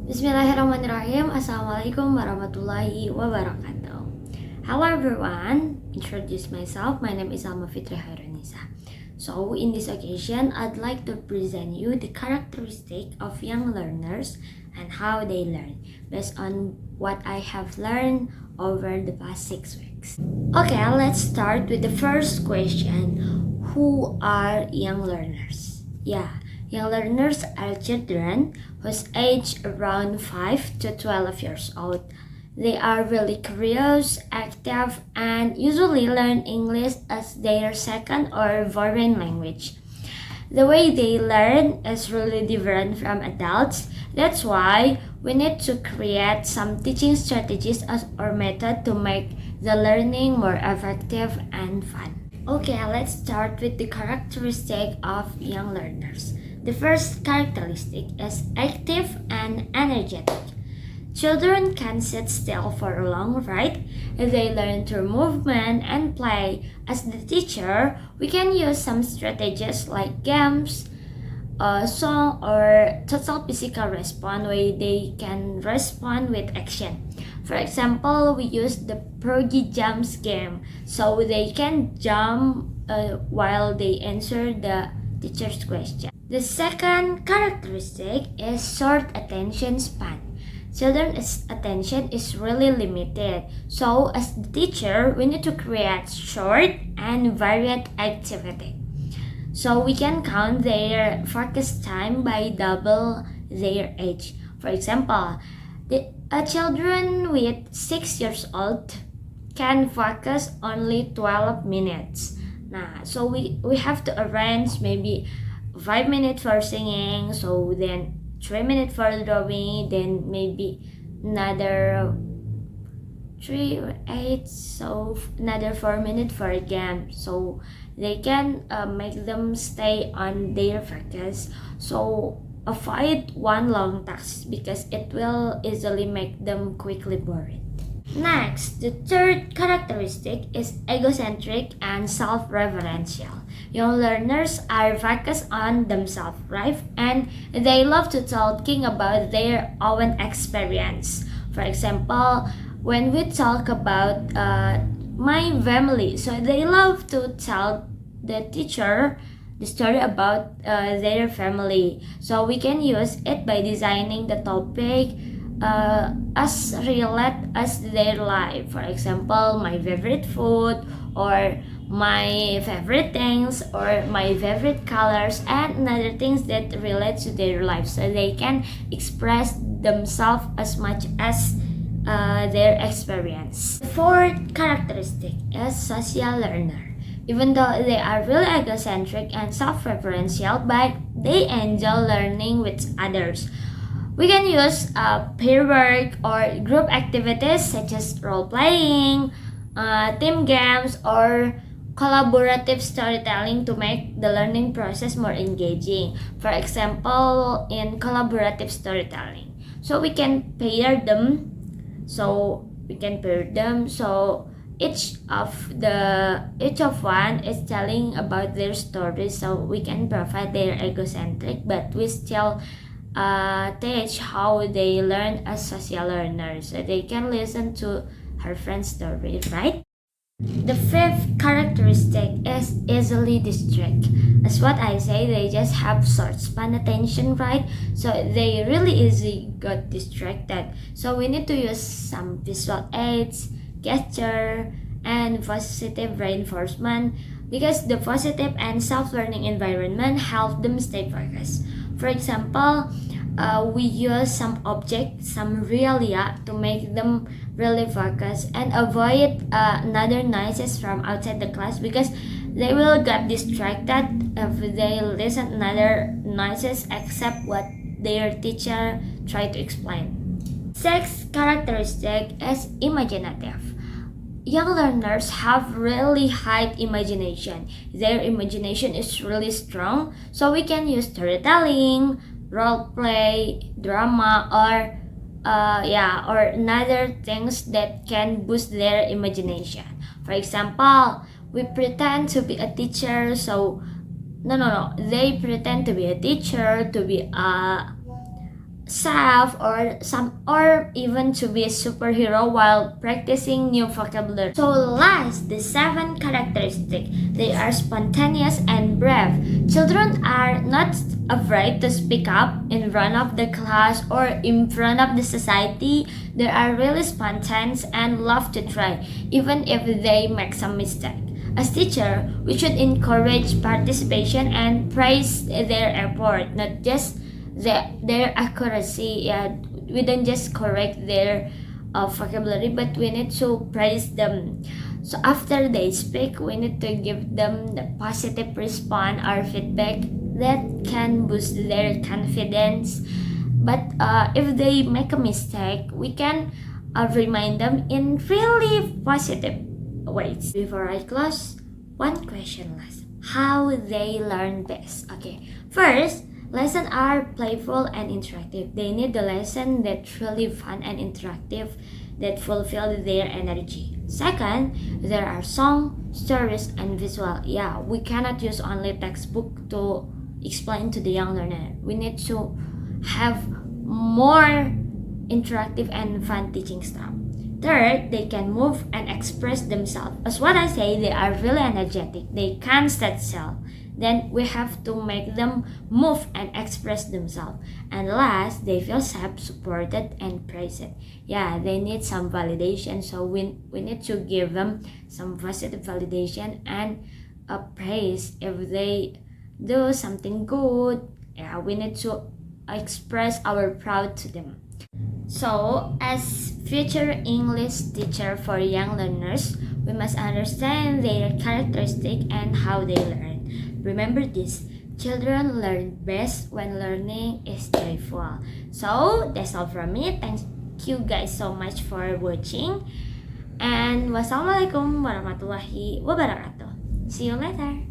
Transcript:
Bismillahirrahmanirrahim. Assalamualaikum warahmatullahi wabarakatuh. Hello everyone. Introduce myself. My name is Salma Fitri Khoirrunnisa. So in this occasion, I'd like to present you the characteristic of young learners and how they learn based on what I have learned over the past 6 weeks. Okay, let's start with the first question. Who are young learners? Young learners are children whose age around 5 to 12 years old. They are really curious, active, and usually learn English as their second or foreign language. The way they learn is really different from adults. That's why we need to create some teaching strategies or method to make the learning more effective and fun. Okay, let's start with the characteristic of young learners. The first characteristic is active and energetic. Children can sit still for a long, right? If they learn through movement and play, as the teacher, we can use some strategies like games, a song, or total physical response where they can respond with action. For example, we use the Pergy Jumps game, so they can jump while they answer the teacher's question. The second characteristic is short attention span. Children's attention is really limited, so as the teacher, we need to create short and varied activity. So we can count their focus time by double their age. For example, children with 6 years old can focus only 12 minutes. So we have to arrange maybe 5 minutes for singing, so then 3 minutes for drawing, then maybe another 3 or 8, so another 4 minutes for a game, so they can make them stay on their focus. So avoid one long task because it will easily make them quickly bored. Next, the third characteristic is egocentric and self-referential. Young learners are focused on themselves, right? And they love to talking about their own experience. For example, when we talk about my family, so they love to tell the teacher the story about their family. So we can use it by designing the topic as relate as their life. For example, my favorite food, or my favorite things, or my favorite colors, and other things that relate to their life, so they can express themselves as much as their experience. The fourth characteristic is social learner. Even though they are really egocentric and self-referential, but they enjoy learning with others. We can use peer work or group activities such as role-playing, team games, or collaborative storytelling to make the learning process more engaging. For example, in collaborative storytelling, so we can pair them. So each of one is telling about their story. So we can provide their egocentric, but we still teach how they learn as social learners, so they can listen to her friend's story, right? The fifth characteristic is easily distract. As what I say, they just have short span attention, right? So they really easily got distracted. So we need to use some visual aids, gesture, and positive reinforcement, because the positive and self-learning environment help them stay focused. For example, we use some object, some realia, to make them really focus and avoid another noises from outside the class, because they will get distracted if they listen another noises except what their teacher tried to explain. Sixth characteristic is imaginative. Young learners have really high imagination. Their imagination is really strong, so we can use storytelling, role play, drama, or another things that can boost their imagination. For example, we pretend to be a teacher, so they pretend to be a teacher, to be self or even to be a superhero while practicing new vocabulary. So last, the 7 characteristic. They are spontaneous and brave. Children are not afraid to speak up in front of the class or in front of the society. They are really spontaneous and love to try, even if they make some mistake. As teacher, we should encourage participation and praise their effort, not just their accuracy. Yeah, we don't just correct their vocabulary, but we need to praise them. So after they speak, we need to give them the positive response or feedback that can boost their confidence. But if they make a mistake, we can remind them in really positive ways. Before I close, one question last. How they learn best? Okay, first, lessons are playful and interactive. They need the lesson that's really fun and interactive that fulfill their energy. Second, there are song, stories, and visual. Yeah, we cannot use only textbook to explain to the young learner. We need to have more interactive and fun teaching stuff. Third, they can move and express themselves. As what I say, they are really energetic. They can't stand still. Then we have to make them move and express themselves. And last, they feel safe, supported, and praised. Yeah, they need some validation. So we need to give them some positive validation and praise if they do something good. Yeah, we need to express our proud to them. So, as future English teacher for young learners, we must understand their characteristic and how they learn. Remember this, children learn best when learning is joyful. So, that's all from me. Thank you guys so much for watching. And wassalamualaikum warahmatullahi wabarakatuh. See you later.